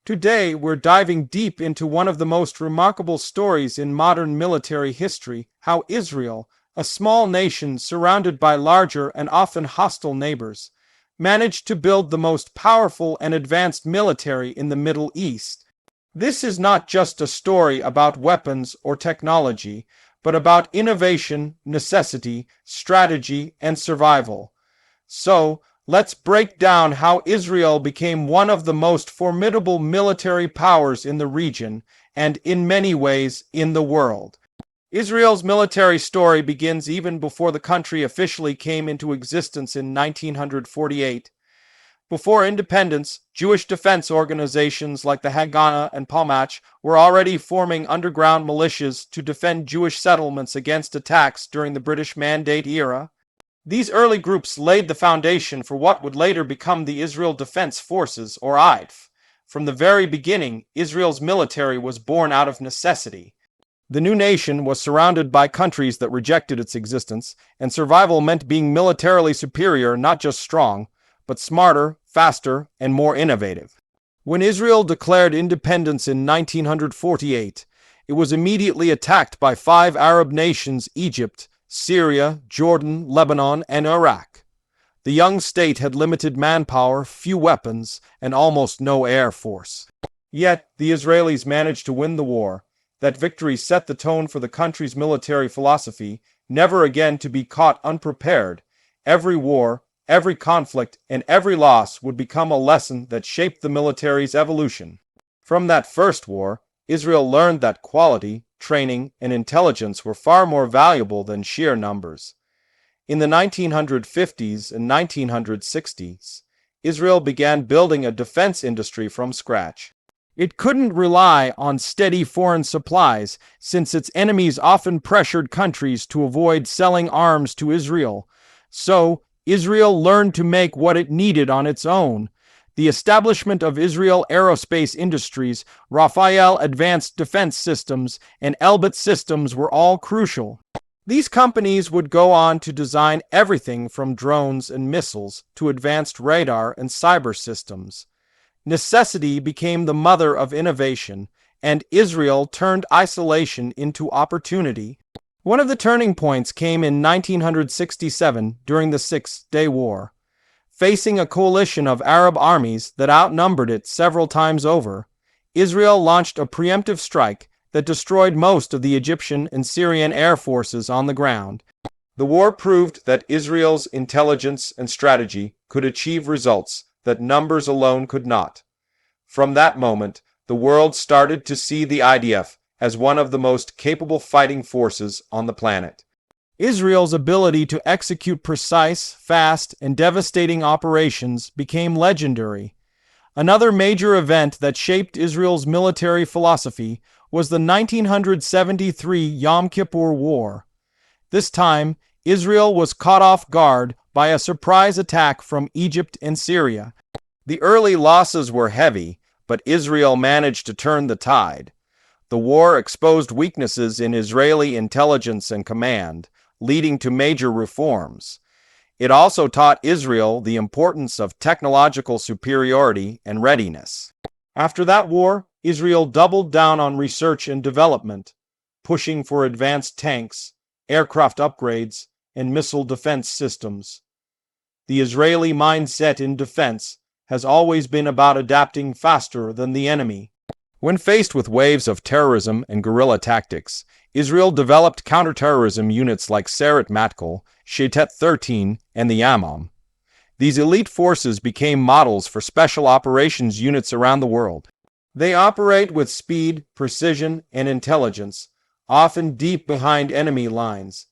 Today, we're diving deep into one of the most remarkable stories in modern military history, how Israel, a small nation surrounded by larger and often hostile neighbors, managed to build the most powerful and advanced military in the Middle East. This is not just a story about weapons or technology, but about innovation, necessity, strategy, and survival. So, let's break down how Israel became one of the most formidable military powers in the region and, in many ways, in the world. Israel's military story begins even before the country officially came into existence in 1948. Before independence, Jewish defense organizations like the Haganah and Palmach were already forming underground militias to defend Jewish settlements against attacks during the British Mandate era. These early groups laid the foundation for what would later become the Israel Defense Forces, or IDF. From the very beginning, Israel's military was born out of necessity. The new nation was surrounded by countries that rejected its existence, and survival meant being militarily superior, not just strong, but smarter, faster, and more innovative. When Israel declared independence in 1948, it was immediately attacked by 5 Arab nations: Egypt, Syria, Jordan, Lebanon, and Iraq. The young state had limited manpower, few weapons, and almost no air force. Yet, the Israelis managed to win the war. That victory set the tone for the country's military philosophy, never again to be caught unprepared. Every war, every conflict, and every loss would become a lesson that shaped the military's evolution. From that first war, Israel learned that quality, training, and intelligence were far more valuable than sheer numbers. In the 1950s and 1960s, Israel began building a defense industry from scratch. It couldn't rely on steady foreign supplies, since its enemies often pressured countries to avoid selling arms to Israel. So, Israel learned to make what it needed on its own. The establishment of Israel Aerospace Industries, Rafael Advanced Defense Systems, and Elbit Systems were all crucial. These companies would go on to design everything from drones and missiles to advanced radar and cyber systems. Necessity became the mother of innovation, and Israel turned isolation into opportunity. One of the turning points came in 1967 during the Six-Day War. Facing a coalition of Arab armies that outnumbered it several times over, Israel launched a preemptive strike that destroyed most of the Egyptian and Syrian air forces on the ground. The war proved that Israel's intelligence and strategy could achieve results that numbers alone could not. From that moment, the world started to see the IDF as one of the most capable fighting forces on the planet. Israel's ability to execute precise, fast, and devastating operations became legendary. Another major event that shaped Israel's military philosophy was the 1973 Yom Kippur War. This time, Israel was caught off guard by a surprise attack from Egypt and Syria. The early losses were heavy, but Israel managed to turn the tide. The war exposed weaknesses in Israeli intelligence and command, leading to major reforms. It also taught Israel the importance of technological superiority and readiness. After that war, Israel doubled down on research and development, pushing for advanced tanks, aircraft upgrades, and missile defense systems. The Israeli mindset in defense has always been about adapting faster than the enemy. When faced with waves of terrorism and guerrilla tactics, Israel developed counterterrorism units like Seret Matkal, Shetet 13, and the Yamam. These elite forces became models for special operations units around the world. They operate with speed, precision, and intelligence, often deep behind enemy lines.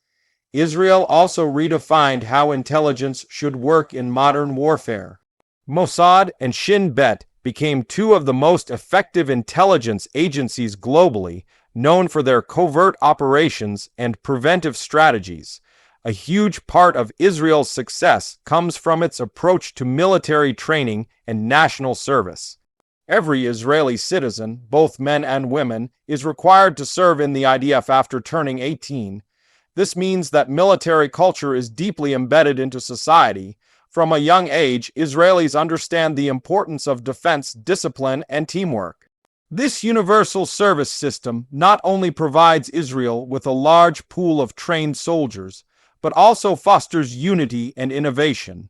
Israel also redefined how intelligence should work in modern warfare. Mossad and Shin Bet became 2 of the most effective intelligence agencies globally, known for their covert operations and preventive strategies. A huge part of Israel's success comes from its approach to military training and national service. Every Israeli citizen, both men and women, is required to serve in the IDF after turning 18. This means that military culture is deeply embedded into society, From a young age, Israelis understand the importance of defense, discipline, and teamwork. This universal service system not only provides Israel with a large pool of trained soldiers, but also fosters unity and innovation.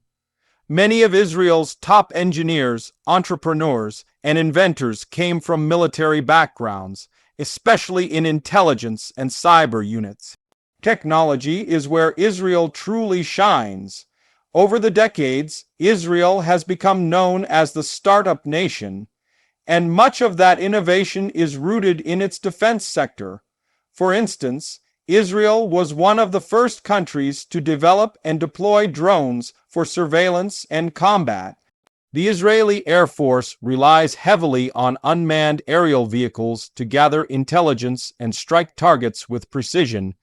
Many of Israel's top engineers, entrepreneurs, and inventors came from military backgrounds, especially in intelligence and cyber units. Technology is where Israel truly shines. Over the decades, Israel has become known as the startup nation, and much of that innovation is rooted in its defense sector. For instance, Israel was one of the first countries to develop and deploy drones for surveillance and combat. The Israeli Air Force relies heavily on unmanned aerial vehicles to gather intelligence and strike targets with precision.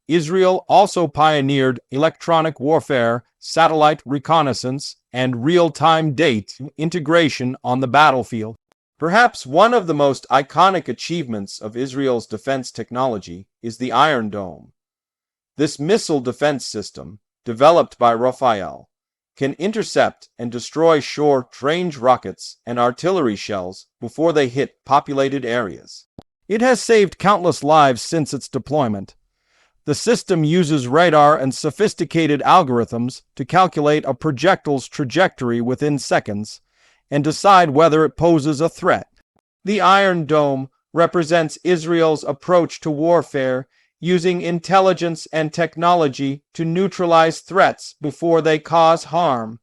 Israel also pioneered electronic warfare, satellite reconnaissance, and real-time data integration on the battlefield. Perhaps one of the most iconic achievements of Israel's defense technology is the Iron Dome. This missile defense system, developed by Rafael, can intercept and destroy short-range rockets and artillery shells before they hit populated areas. It has saved countless lives since its deployment. The system uses radar and sophisticated algorithms to calculate a projectile's trajectory within seconds and decide whether it poses a threat. The Iron Dome represents Israel's approach to warfare, using intelligence and technology to neutralize threats before they cause harm.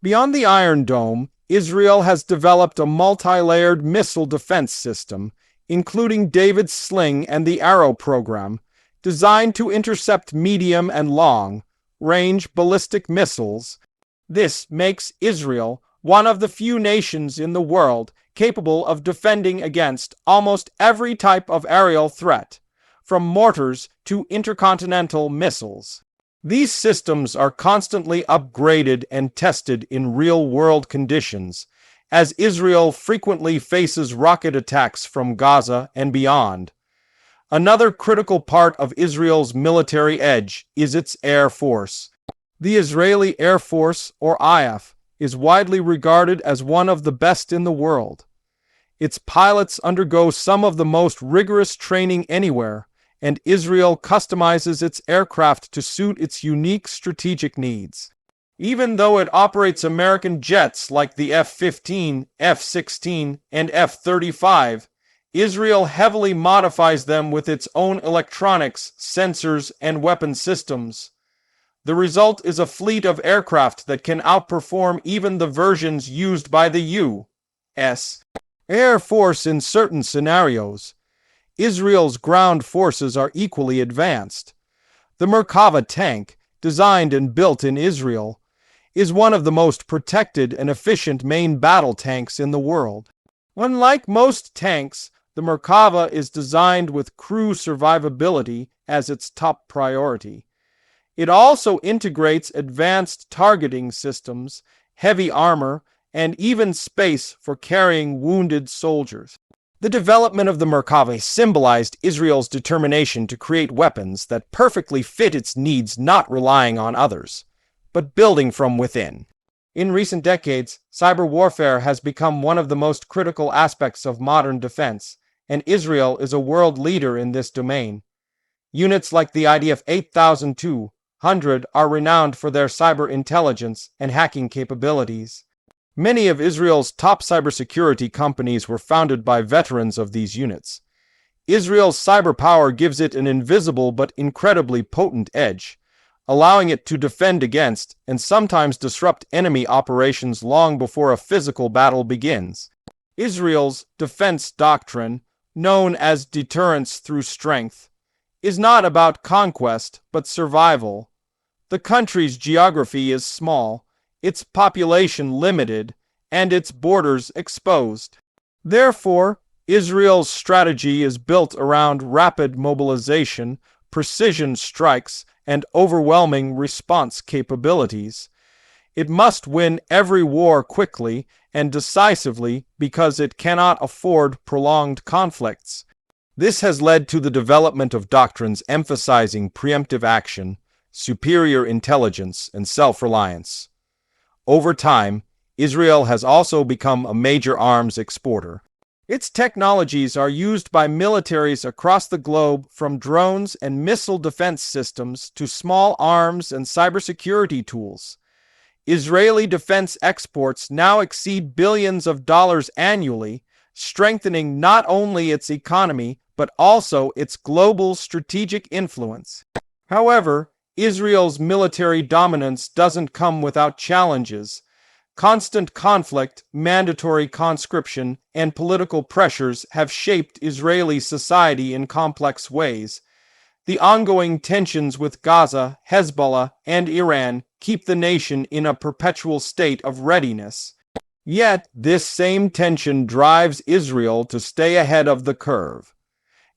Beyond the Iron Dome, Israel has developed a multi-layered missile defense system, including David's Sling and the Arrow program, designed to intercept medium and long-range ballistic missiles. This makes Israel one of the few nations in the world capable of defending against almost every type of aerial threat, from mortars to intercontinental missiles. These systems are constantly upgraded and tested in real-world conditions, as Israel frequently faces rocket attacks from Gaza and beyond. Another critical part of Israel's military edge is its Air Force. The Israeli Air Force, or IAF, is widely regarded as one of the best in the world. Its pilots undergo some of the most rigorous training anywhere, and Israel customizes its aircraft to suit its unique strategic needs. Even though it operates American jets like the F-15, F-16, and F-35, Israel heavily modifies them with its own electronics, sensors, and weapon systems. The result is a fleet of aircraft that can outperform even the versions used by the U.S. Air Force in certain scenarios. Israel's ground forces are equally advanced. The Merkava tank, designed and built in Israel, is one of the most protected and efficient main battle tanks in the world. Unlike most tanks, the Merkava is designed with crew survivability as its top priority. It also integrates advanced targeting systems, heavy armor, and even space for carrying wounded soldiers. The development of the Merkava symbolized Israel's determination to create weapons that perfectly fit its needs, not relying on others, but building from within. In recent decades, cyber warfare has become one of the most critical aspects of modern defense, and Israel is a world leader in this domain. Units like the IDF 8200 are renowned for their cyber intelligence and hacking capabilities. Many of Israel's top cybersecurity companies were founded by veterans of these units. Israel's cyber power gives it an invisible but incredibly potent edge, allowing it to defend against and sometimes disrupt enemy operations long before a physical battle begins. Israel's defense doctrine, known as deterrence through strength, is not about conquest but survival. The country's geography is small, its population limited, and its borders exposed. Therefore, Israel's strategy is built around rapid mobilization, precision strikes, and overwhelming response capabilities. It must win every war quickly and decisively because it cannot afford prolonged conflicts. This has led to the development of doctrines emphasizing preemptive action, superior intelligence, and self-reliance. Over time, Israel has also become a major arms exporter. Its technologies are used by militaries across the globe, from drones and missile defense systems to small arms and cybersecurity tools. Israeli defense exports now exceed billions of dollars annually, strengthening not only its economy but also its global strategic influence. However, Israel's military dominance doesn't come without challenges. Constant conflict, mandatory conscription, and political pressures have shaped Israeli society in complex ways. The ongoing tensions with Gaza, Hezbollah, and Iran keep the nation in a perpetual state of readiness. Yet, this same tension drives Israel to stay ahead of the curve.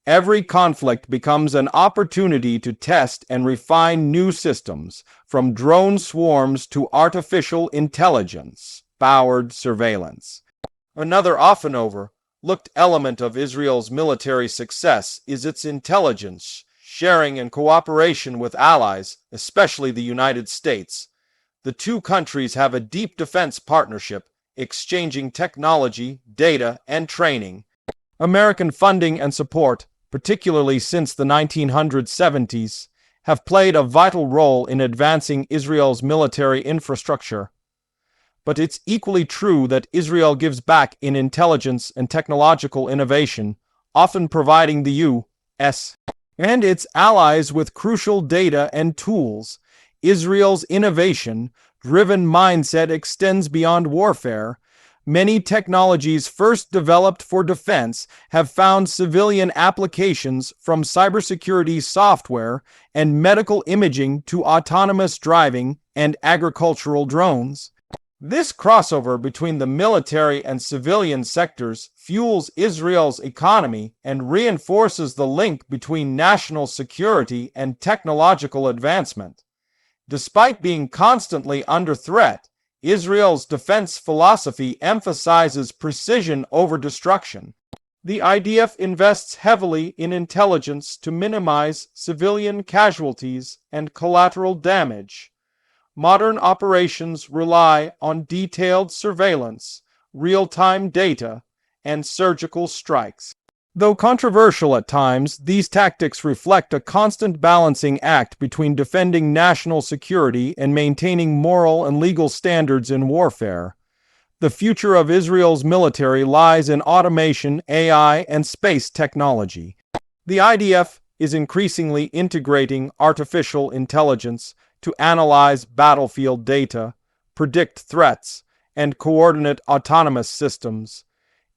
Every conflict becomes an opportunity to test and refine new systems, from drone swarms to artificial intelligence-powered surveillance. Another often overlooked element of Israel's military success is its intelligence sharing and cooperation with allies, especially the United States. The two countries have a deep defense partnership, exchanging technology, data, and training. American funding and support, particularly since the 1970s, have played a vital role in advancing Israel's military infrastructure. But it's equally true that Israel gives back in intelligence and technological innovation, often providing the U.S. and its allies with crucial data and tools. Israel's innovation-driven mindset extends beyond warfare. Many technologies first developed for defense have found civilian applications, from cybersecurity software and medical imaging to autonomous driving and agricultural drones. This crossover between the military and civilian sectors fuels Israel's economy and reinforces the link between national security and technological advancement. Despite being constantly under threat, Israel's defense philosophy emphasizes precision over destruction. The IDF invests heavily in intelligence to minimize civilian casualties and collateral damage. Modern operations rely on detailed surveillance, real-time data, and surgical strikes. Though controversial at times, these tactics reflect a constant balancing act between defending national security and maintaining moral and legal standards in warfare. The future of Israel's military lies in automation, AI, and space technology. The IDF is increasingly integrating artificial intelligence to analyze battlefield data, predict threats, and coordinate autonomous systems.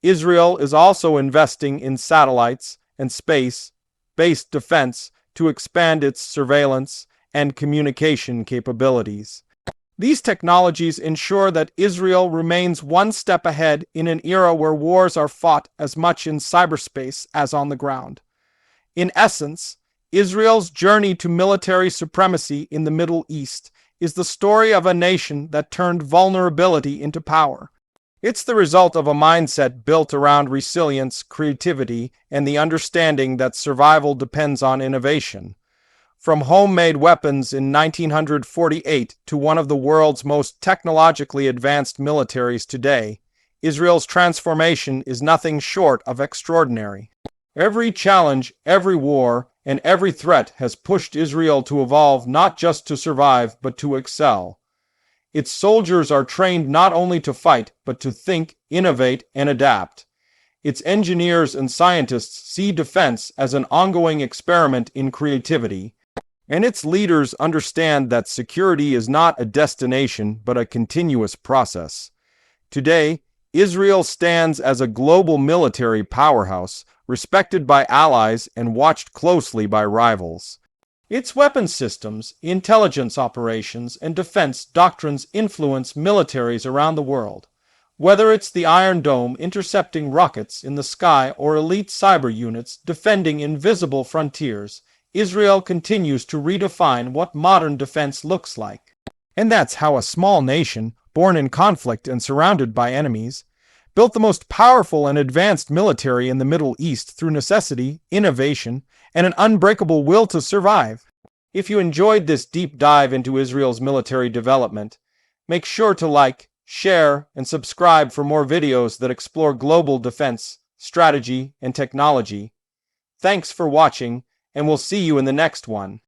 Israel is also investing in satellites and space-based defense to expand its surveillance and communication capabilities. These technologies ensure that Israel remains one step ahead in an era where wars are fought as much in cyberspace as on the ground. In essence, Israel's journey to military supremacy in the Middle East is the story of a nation that turned vulnerability into power. It's the result of a mindset built around resilience, creativity, and the understanding that survival depends on innovation. From homemade weapons in 1948 to one of the world's most technologically advanced militaries today, Israel's transformation is nothing short of extraordinary. Every challenge, every war, and every threat has pushed Israel to evolve, not just to survive, but to excel. Its soldiers are trained not only to fight, but to think, innovate, and adapt. Its engineers and scientists see defense as an ongoing experiment in creativity, and its leaders understand that security is not a destination, but a continuous process. Today, Israel stands as a global military powerhouse, respected by allies and watched closely by rivals. Its weapons systems, intelligence operations, and defense doctrines influence militaries around the world. Whether it's the Iron Dome intercepting rockets in the sky or elite cyber units defending invisible frontiers, Israel continues to redefine what modern defense looks like. And that's how a small nation, born in conflict and surrounded by enemies, built the most powerful and advanced military in the Middle East through necessity, innovation, and an unbreakable will to survive. If you enjoyed this deep dive into Israel's military development, Make sure to like, share, and subscribe for more videos that explore global defense, strategy, and technology. Thanks for watching, and we'll see you in the next one.